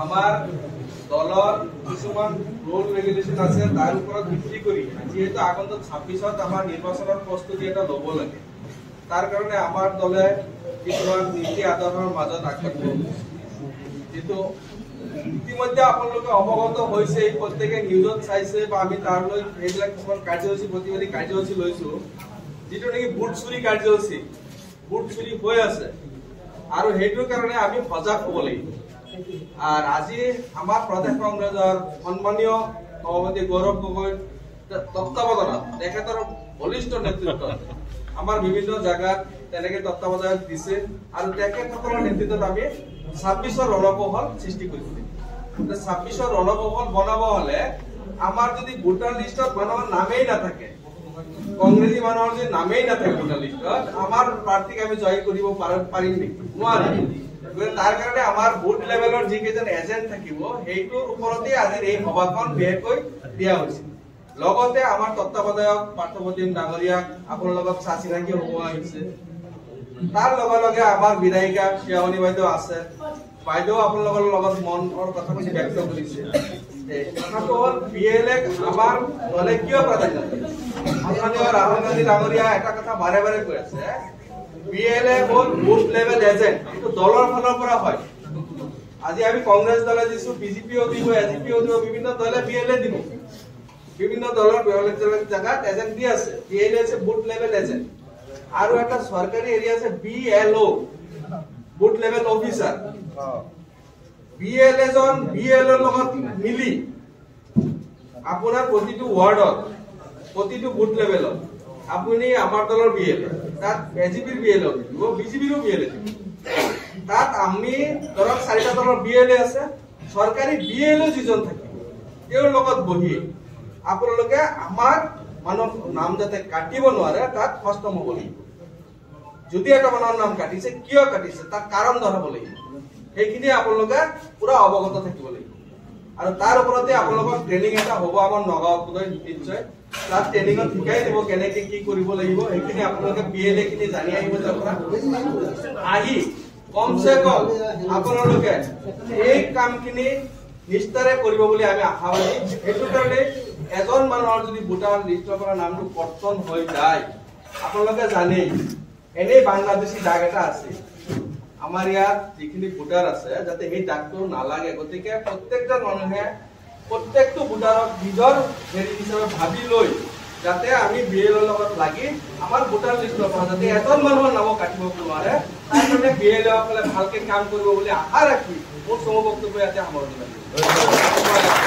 আমাৰ দলৰ কিছুমান ৰুল ৰেগুলেশ্যন আছে তাৰ ওপৰত ভিত্তি কৰি যেহেতু আগন্তুক 26ত আমাৰ নিৰ্বাচনৰ প্ৰস্তুতি এটা ল'ব লাগে তাৰ কাৰণে আমাৰ দলে কিছুমান নীতি আদৰ্শৰ মাজত আগবাঢ়িব যেটো ইতিমধ্যে আপোনালোকে অৱগত হৈছে প্ৰত্যেকে নিউজত চাইছে বা আমি তাৰলৈ এইবিলাক কিছুমান কাৰ্যসূচী প্ৰতিবাদী কাৰ্যসূচী লৈছো যেটো নেকি বুট চুৰি কাৰ্যসূচী বুট চুৰি হৈ আছে আৰু হেইটোৰ কাৰণে আমি সজাগ হ'ব লাগিব আৰ আজি আমাৰ প্ৰদেশ কংগ্ৰেসেৰ সম্মানীয় সভাপতি গৌৰব গগৈ তত্ত্বাবধানত তেখেতৰ বলিষ্ঠ নেতৃত্ব আমাৰ বিভিন্ন জায়গাত তেনেকে তত্ত্বাবধান দিছে আৰ তেখেতসকলৰ নেতৃত্বত আমি 26ৰ ৰণকৌশল সৃষ্টি কৰিছো 26ৰ ৰণকৌশল বনাব হলে আমাৰ যদি ভোটাৰ লিস্টত মানুহৰ নামেই নাথাকে কংগ্ৰেসী মানুহৰ যদি নামেই নাথাকে ভোটাৰ লিস্টত আমাৰ প্ৰাৰ্থীক আমি জয় কৰিব পাৰিম নেকি নোৱাৰিম তাৰ কাৰণে আমাৰ বুথ লেভেলৰ যি কেজন এজেন্ট থাকিব হেইটোৰ ওপৰতে আজি এই সভাখন বিশেষকৈ দিয়া হৈছে লগতে আমাৰ তত্ত্বাৱধায়ক পাৰ্থপ্ৰতিম ডাঙৰীয়াক আপোনাৰ লগত চাচিনাকি হ'ব আহিছে তাৰ লগে লগে আমাৰ বিধায়িকা শিৱানী বাইদেউ আছে বাইদেউ আপোনালোকৰ লগত মনৰ কথাখিনি ব্যক্ত কৰিছে কথাটো হ'ল বিএলএ আমাৰ দলে কিয় প্ৰাধান্য মাননীয় ৰাহুল গান্ধী ডাঙৰীয়া এটা কথা বাৰে বাৰে কৈ আছে বিএলএ হল বুথ লেভেল এজেন্ট এটো দলৰ ফালৰ পৰা হয় আজি আমি কংগ্ৰেছ দলে দিছো বিজেপিও দিব এজিপিও দিব বিভিন্ন দলে বিএলএ দিব বিভিন্ন দলৰ বেলেগ জায়গাত এজেন্ট দি আছে বিএলএ আছে বুথ লেভেল এজেন্ট আৰু এটা সৰকাৰি এৰিয়া আছে BLO booth level officer BLA জন বিএলও লগত মিলি আপোনাৰ প্ৰতিটো ওয়াৰ্ডত প্ৰতিটো বুথ লেভেলত আপুনি আমাৰ দলৰ বিএলএ তাত এজিপিৰ বিএলএ দিব বিজেপিৰো বিএলএ দিব তাত আমি ধৰক 4টা দলৰ বিএলএ আছে সৰকাৰি বিএলএ যিজন থাকিব তেওঁৰ লগত বহি আপোনালোকে আমাৰ মানৱ নাম যাতে কাটিব নোৱাৰে তাত খস্তম হ'ব লাগিব যদি এটা মানুহৰ নাম কাটিছে কিয় কাটিছে তাৰ কাৰণ ধৰাব লাগিব সেইখিনি আপোনালোকে পুৰা অৱগত থাকিব লাগিব আৰু তাৰ ওপৰতে আপোনালোকৰ ট্ৰেনিং এটা হ'ব আমাৰ নগাঁৱত নিশ্চয় তাত ট্ৰেনিংত শিকাই দিব কেনেকে কি কৰিব লাগিব এইখিনি আপোনালোকে বিএলএ খিনি জানি আহিব আহি কমসে কম আপোনালোকে এই কামখিনি নিষ্ঠাৰে কৰিব বুলি আমি আশাবাদী এইটো কাৰণে এজন মানুহৰ যদি ভোটাৰ লিষ্টৰ পৰা নামটো কৰ্তন হৈ যায় আপোনালোকে জানেই এনেই বাংলাদেশী দাগ এটা আছে আমাৰ ইয়াত যিখিনি ভোটাৰ আছে যাতে এই দাগটো নালাগে গতিকে প্ৰত্যেকজন মানুহে প্ৰত্যেকটো ভোটাৰক নিজৰ হেৰি হিচাপে ভাবি লৈ যাতে আমি বিএলএৰ লগত লাগি আমাৰ ভোটাৰ লিষ্টৰ পৰা যাতে এজন মানুহৰ নাম কাটিব নোৱাৰে তাৰ কাৰণে বিএলএ সকলে ভালকে কাম কৰিব বুলি আশা ৰাখি মোৰ চমু বক্তব্য ইয়াতে সামৰণি মাৰিছো।